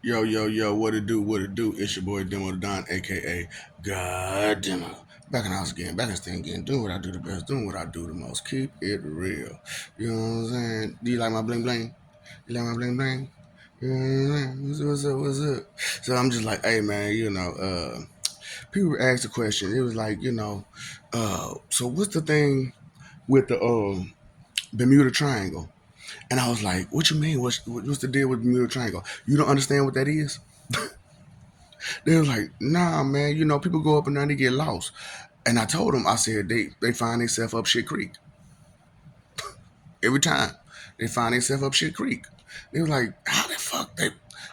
Yo, what it do? It's your boy Demo Don, aka God Demo. Back in the house again, back in the thing again, doing what I do the best, doing what I do the most. Keep it real. You know what I'm saying? Do you like my bling bling? You like my bling bling? You know what I'm saying? What's up? So I'm just like, hey man, people asked the question. It was like, so what's the thing with the Bermuda Triangle? And I was like, what you mean? What's the deal with Bermuda Triangle? You don't understand what that is? They was like, nah, man, people go up and down, they get lost. And I told them, I said, they find themselves up shit creek. Every time. They find themselves up shit creek. They was like,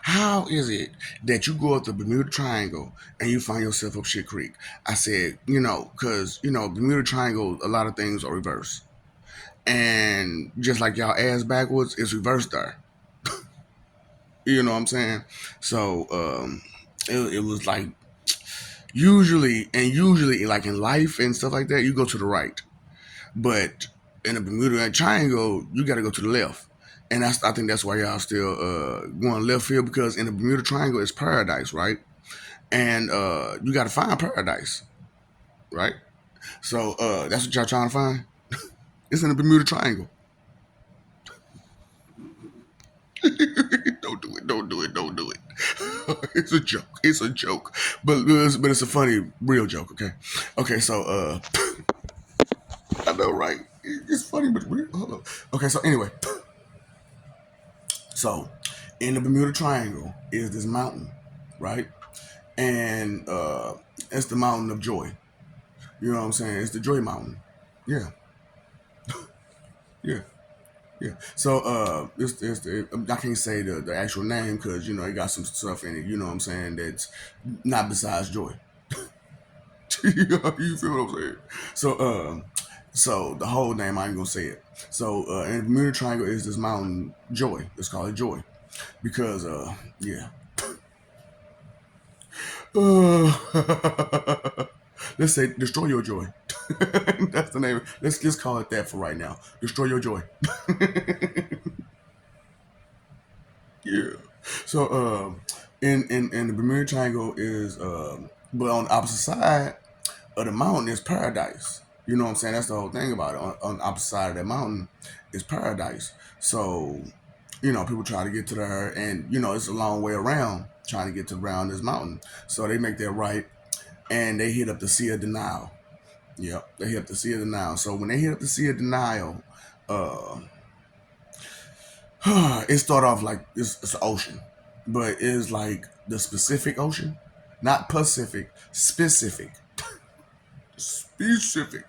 how is it that you go up the Bermuda Triangle and you find yourself up shit creek? I said, because, Bermuda Triangle, a lot of things are reversed. And just like y'all ass backwards, it's reversed there. You know what I'm saying? So it was like usually like in life and stuff like that, you go to the right. But in the Bermuda Triangle, you got to go to the left. And I think that's why y'all still going left field, because in the Bermuda Triangle it's paradise, right? And you got to find paradise, right? So that's what y'all trying to find. It's in the Bermuda Triangle. Don't do it. Don't do it. Don't do it. It's a joke. It's a joke. But it's a funny real joke. Okay. Okay. So I know, right? It's funny, but real. Hold on. Okay. So anyway, so in the Bermuda Triangle is this mountain, right? And it's the mountain of joy. You know what I'm saying? It's the Joy Mountain. Yeah. Yeah. Yeah. So I can't say the actual name because it got some stuff in it. You know what I'm saying? That's not besides joy. You feel what I'm saying? So so the whole name I ain't gonna say it. So in the Bermuda Triangle is this mountain Joy. Let's call it Joy because yeah. Let's say destroy your joy. That's the name. Let's just call it that for right now. Destroy your joy. Yeah. So in the Bermuda Triangle is but on the opposite side of the mountain is paradise. You know what I'm saying? That's the whole thing about it. On the opposite side of that mountain is paradise. So, people try to get to there and it's a long way around trying to get to around this mountain. So they make that right and they hit up the Sea of Denial. Yep, they hit up the Sea of Denial. So when they hit up the Sea of Denial, uh it start off like it's an ocean, but it's like the Pacific Ocean, not Pacific, specific, specific.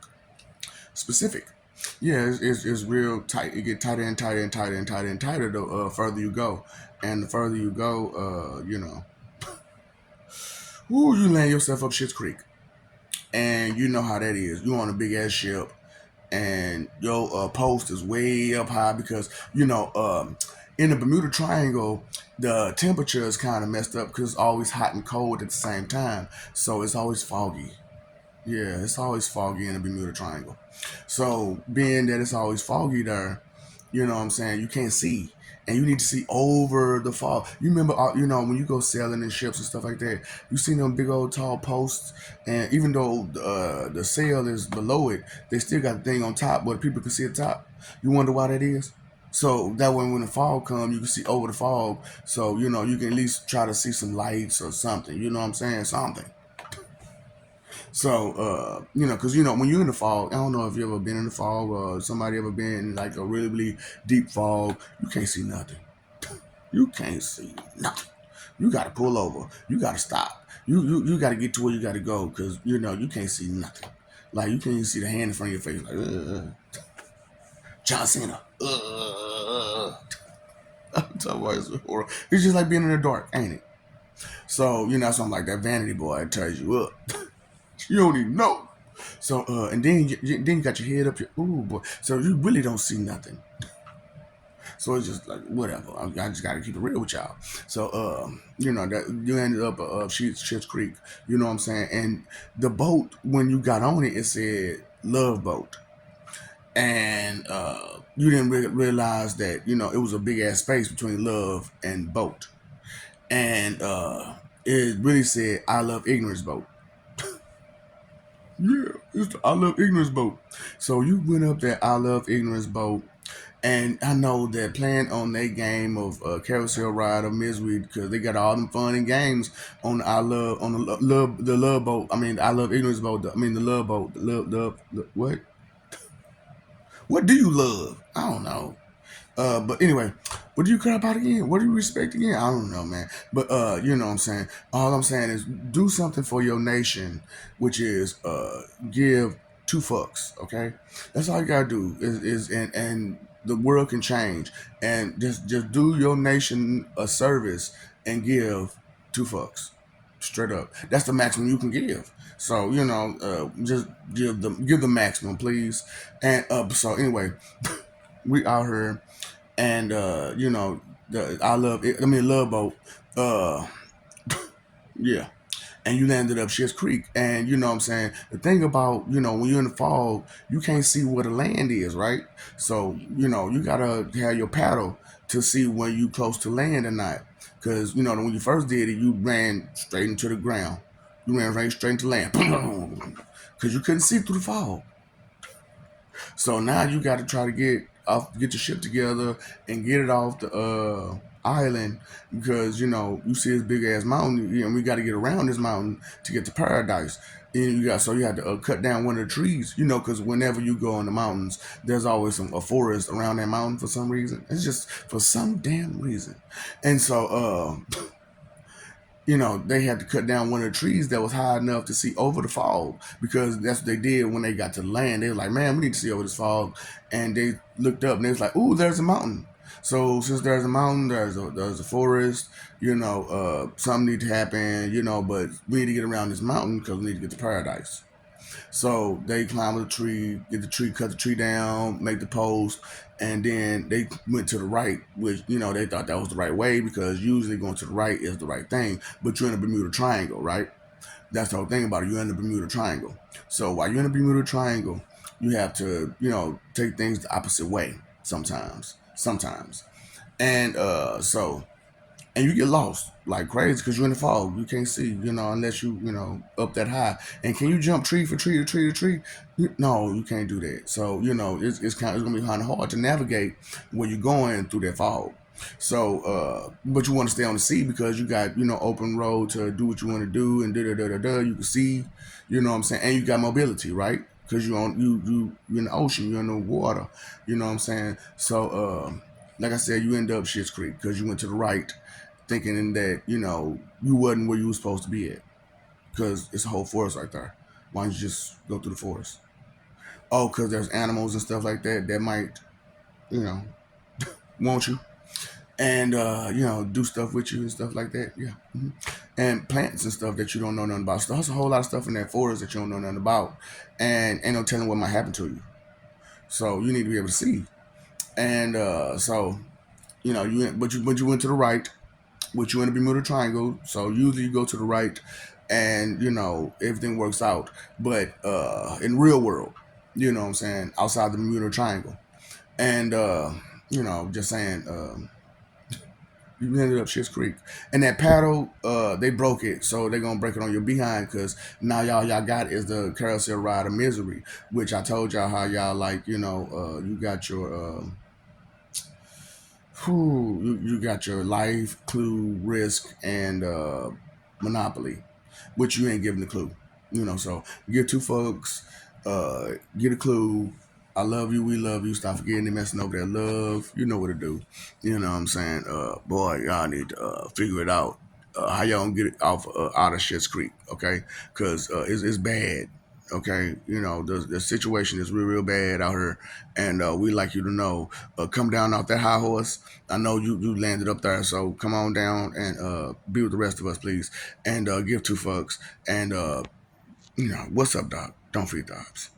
Yeah, it's real tight. It get tighter and tighter and tighter and tighter and tighter the further you go, and the further you go, you land yourself up Shit's Creek, and you know how that is. You on a big ass ship, and your post is way up high because in the Bermuda Triangle the temperature is kind of messed up because it's always hot and cold at the same time, so it's always foggy. Yeah, it's always foggy in the Bermuda Triangle. So being that it's always foggy there, you know what I'm saying, you can't see. And you need to see over the fog. You remember, when you go sailing in ships and stuff like that, you see them big old tall posts, and even though the sail is below it, they still got the thing on top where people can see the top. You wonder why that is? So that way, when the fog comes, you can see over the fog. So you can at least try to see some lights or something. You know what I'm saying? Something. So, because when you're in the fog, I don't know if you ever been in the fog or somebody ever been in like a really, really deep fog. You can't see nothing. You can't see nothing. You got to pull over. You got to stop. You got to get to where you got to go because you can't see nothing. Like you can't even see the hand in front of your face. Like John Cena. I'm talking about it's just like being in the dark, ain't it? So something like that vanity boy turns you up. You don't even know. So and then you got your head up your ooh boy. So you really don't see nothing. So it's just like whatever. I just gotta keep it real with y'all. So that you ended up Schitt's Creek. You know what I'm saying? And the boat when you got on it, it said Love Boat, and you didn't realize that it was a big ass space between love and boat. and it really said "I love ignorance" boat. Yeah, it's the I love ignorance boat. So you went up that I love ignorance boat, and I know they're playing on their game of carousel ride of misery because they got all them fun and games on the I love on the love boat. I mean, I love ignorance boat. I mean, the love boat. The what? What do you love? I don't know. But anyway, what do you care about again? What do you respect again? I don't know, man. But you know what I'm saying? All I'm saying is do something for your nation, which is give two fucks, okay? That's all you gotta do is and the world can change. And just do your nation a service and give two fucks. Straight up. That's the maximum you can give. So, just give the maximum, please. And so anyway, we out here and the I love it. I mean, Love Boat. Uh, yeah, and you landed up Schitt's Creek, and you know what I'm saying. The thing about when you're in the fog, you can't see where the land is, right? So you gotta have your paddle to see when you close to land or not, because when you first did it, you ran straight into the ground. You ran right straight into land, because you couldn't see through the fog. So now you got to try to get your ship together and get it off the island because you see this big ass mountain. We got to get around this mountain to get to paradise. And you had to cut down one of the trees. Because whenever you go in the mountains, there's always a forest around that mountain for some reason. It's just for some damn reason. And so they had to cut down one of the trees that was high enough to see over the fog because that's what they did when they got to the land. They were like, man, we need to see over this fog. And they looked up and they was like, ooh, there's a mountain. So since there's a mountain, there's a forest, something need to happen, but we need to get around this mountain because we need to get to paradise. So they climbed the tree, get the tree, cut the tree down, make the post, and then they went to the right, which they thought that was the right way because usually going to the right is the right thing. But you're in the Bermuda Triangle, right? That's the whole thing about it. You're in the Bermuda Triangle. So while you're in the Bermuda Triangle, you have to take things the opposite way sometimes, and and you get lost like crazy because you're in the fog. You can't see, unless you up that high. And can you jump tree for tree to tree to tree? No, you can't do that. So it's gonna be kind of hard to navigate when you're going through that fog. So, but you want to stay on the sea because you got open road to do what you want to do and da da da da da. You can see, what I'm saying, and you got mobility, right? Because you're in the ocean, you're in the water, you know what I'm saying. So, like I said, you end up Schitt's Creek because you went to the right thinking that you wasn't where you was supposed to be at because it's a whole forest right there. Why don't you just go through the forest? Oh, because there's animals and stuff like that that might you know want you and do stuff with you and stuff like that. Yeah, and plants and stuff that you don't know nothing about. So there's a whole lot of stuff in that forest that you don't know nothing about, and ain't no telling what might happen to you. So you need to be able to see. And so but you went to the right, which you in the Bermuda Triangle. So usually you go to the right, and everything works out. But in real world, what I'm saying, outside the Bermuda Triangle, and just saying, you ended up Schitt's Creek, and that paddle, they broke it, so they're gonna break it on your behind because now y'all got is the carousel ride of misery, which I told y'all how y'all like, you got your you got your life, clue, risk, and monopoly, which you ain't giving the clue. So give two folks, get a clue. I love you, we love you. Stop forgetting and messing over that love. You know what to do. You know what I'm saying? Boy, y'all need to figure it out. How y'all gonna get it off out of Schitt's Creek, okay? Because it's bad. Okay, the situation is real bad out here, and we like you to know. Come down off that high horse. I know you landed up there, so come on down and be with the rest of us, please, and give two fucks. And what's up, Doc? Don't forget the ops.